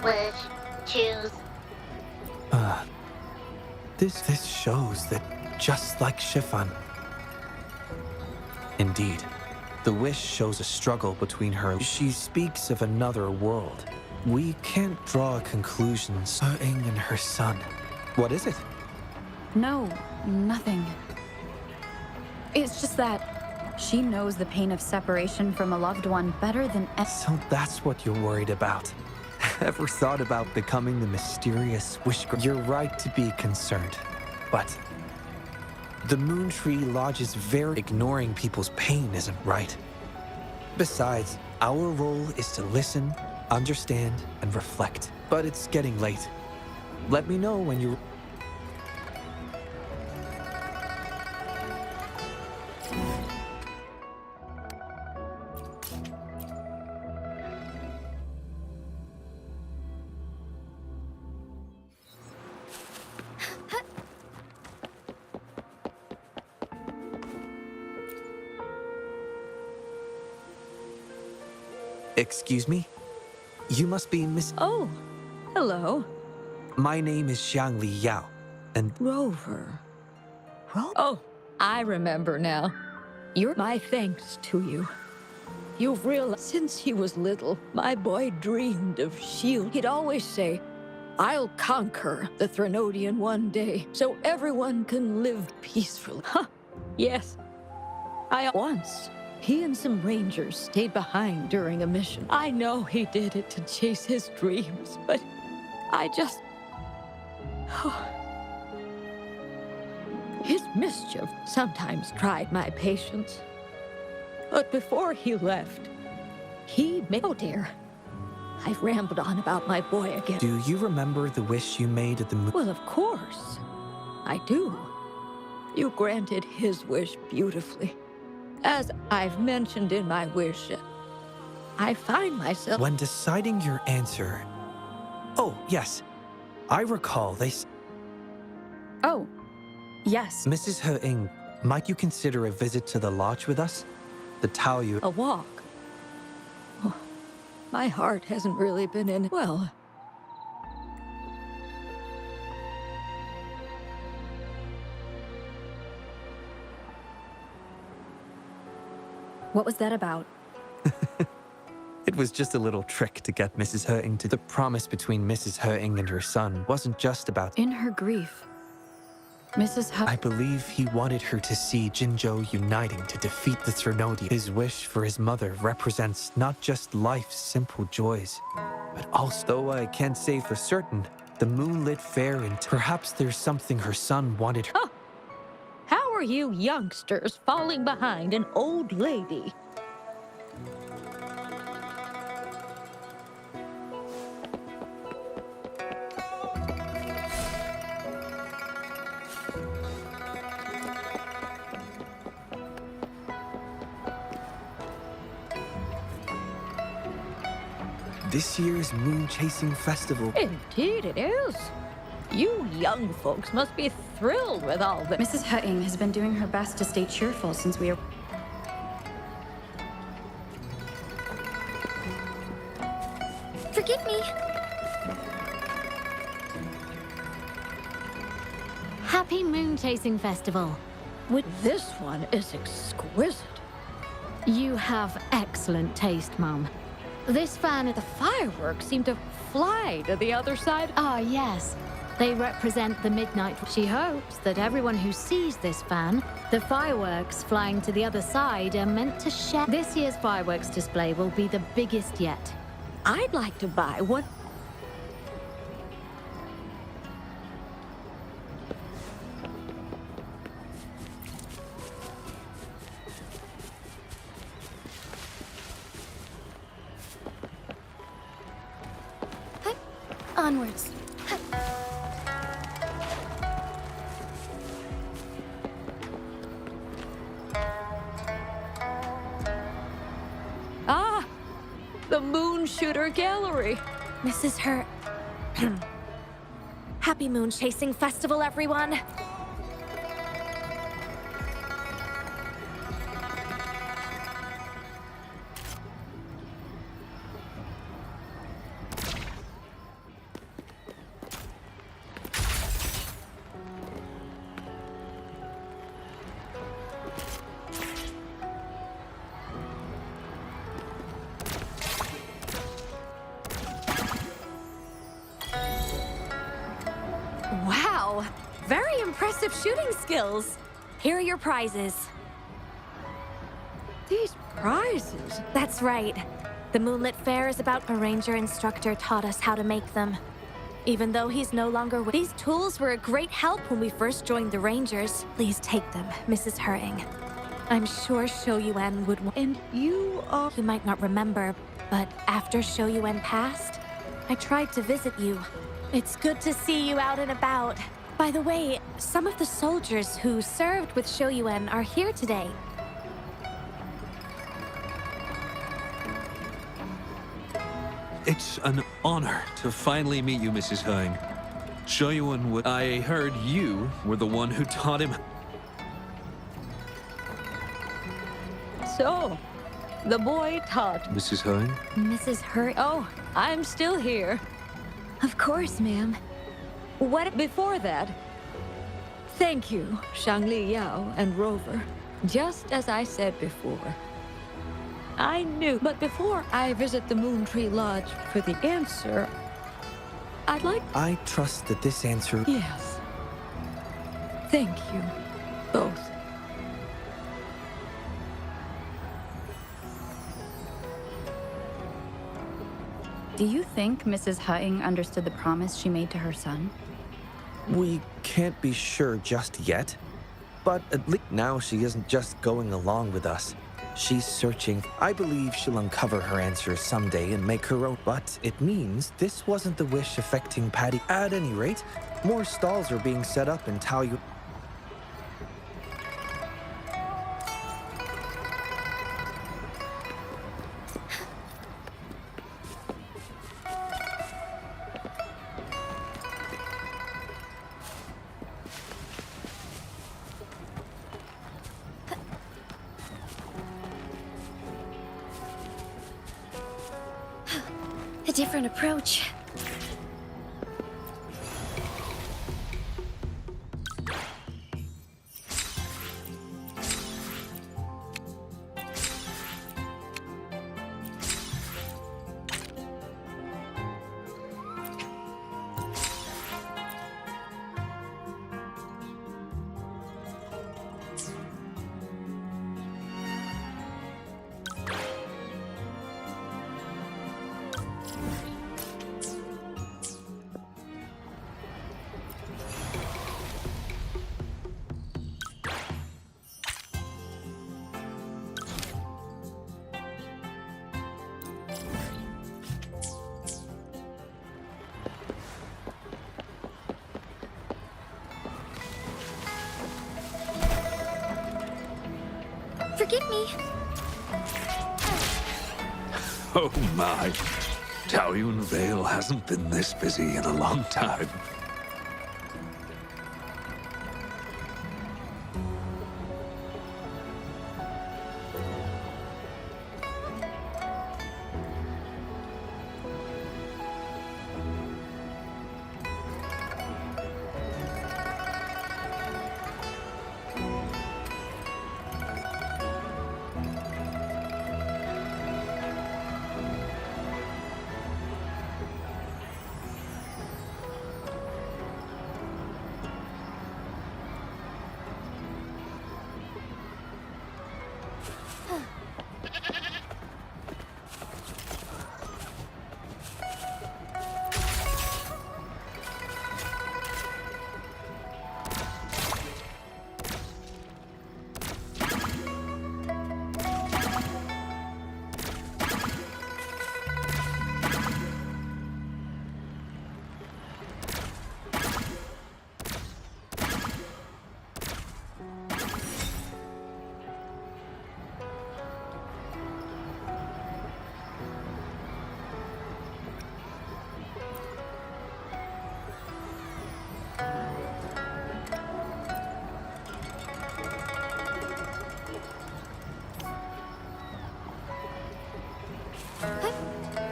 Wish. Choose. Uh, this shows that just like Shifan. Indeed, the wish shows a struggle between her. She speaks of another world. We can't draw conclusions. Ing and her son. What is it? No, nothing. It's just that she knows the pain of separation from a loved one better than So that's what you're worried about. Ever thought about becoming the mysterious wish girl? You're right to be concerned, but the moon tree lodges very ignoring people's pain isn't right. Besides, our role is to listen, understand, and reflect. But it's getting late. Let me know when you're... Excuse me? You must be Miss... Oh, hello. My name is Xiang Li Yao, and... Rover. Oh, I remember now. You're my thanks to you. You've realized since he was little, my boy dreamed of shield. He'd always say, I'll conquer the Threnodian one day, so everyone can live peacefully. Huh, yes. Once, he and some rangers stayed behind during a mission. I know he did it to chase his dreams, but I just... His mischief sometimes tried my patience. But before he left, he made... Oh dear. I've rambled on about my boy again. Do you remember the wish you made at the moon? Well, of course. I do. You granted his wish beautifully. As I've mentioned in my wish, I find myself... When deciding your answer... Oh, yes. I recall they... Oh, yes. Mrs. He-ing, might you consider a visit to the lodge with us? The Tao you... A walk? Oh, my heart hasn't really been in... Well... What was that about? It was just a little trick to get Mrs. He-ing to... The promise between Mrs. He-ing and her son wasn't just about... In her grief, Mrs. I believe he wanted her to see Jinzhou uniting to defeat the Threnodian. His wish for his mother represents not just life's simple joys, but also... Though I can't say for certain, the moonlit fair and perhaps there's something her son wanted her... Huh. How are you youngsters falling behind an old lady? This year's moon chasing festival... Indeed it is. You young folks must be thrilled with all this. Mrs. He-ing has been doing her best to stay cheerful since we are... Forgive me. Happy Moon Chasing Festival. This one is exquisite. You have excellent taste, Mum. This fan at The fireworks seem to fly to the other side. Ah, yes. They represent the midnight. She hopes that everyone who sees this fan, the fireworks flying to the other side, are meant to share. This year's fireworks display will be the biggest yet. I'd like to buy one. Onwards. Ah, the Moon Shooter Gallery. Mrs. Her... Happy Moon Chasing Festival, everyone! Wow, very impressive shooting skills. Here are your prizes. These prizes? That's right. The Moonlit Fair is about a ranger instructor taught us how to make them. Even though he's no longer with these tools were a great help when we first joined the Rangers. Please take them, Mrs. Hurting. I'm sure Shoyuan would And you are... You might not remember, but after Shoyuan passed, I tried to visit you. It's good to see you out and about. By the way, some of the soldiers who served with Shoyuan are here today. It's an honor to finally meet you, Mrs. Hung. Shoyuan, I heard you were the one who taught him. So, the boy taught... Mrs. Hung? Mrs. Hurt. Oh, I'm still here. Of course, ma'am. What? Before that, thank you, Shangli Yao and Rover. Just as I said before, I knew. But before I visit the Moon Tree Lodge for the answer, I'd like... I trust that this answer... Yes. Thank you, both. Do you think Mrs. Hutting understood the promise she made to her son? We can't be sure just yet. But at least now she isn't just going along with us. She's searching. I believe she'll uncover her answers someday and make her own. But it means this wasn't the wish affecting Patty. At any rate, more stalls are being set up in Taoyu. A different approach. Forgive me. Oh my. Taoyuan Vale hasn't been this busy in a long time.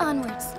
Onwards.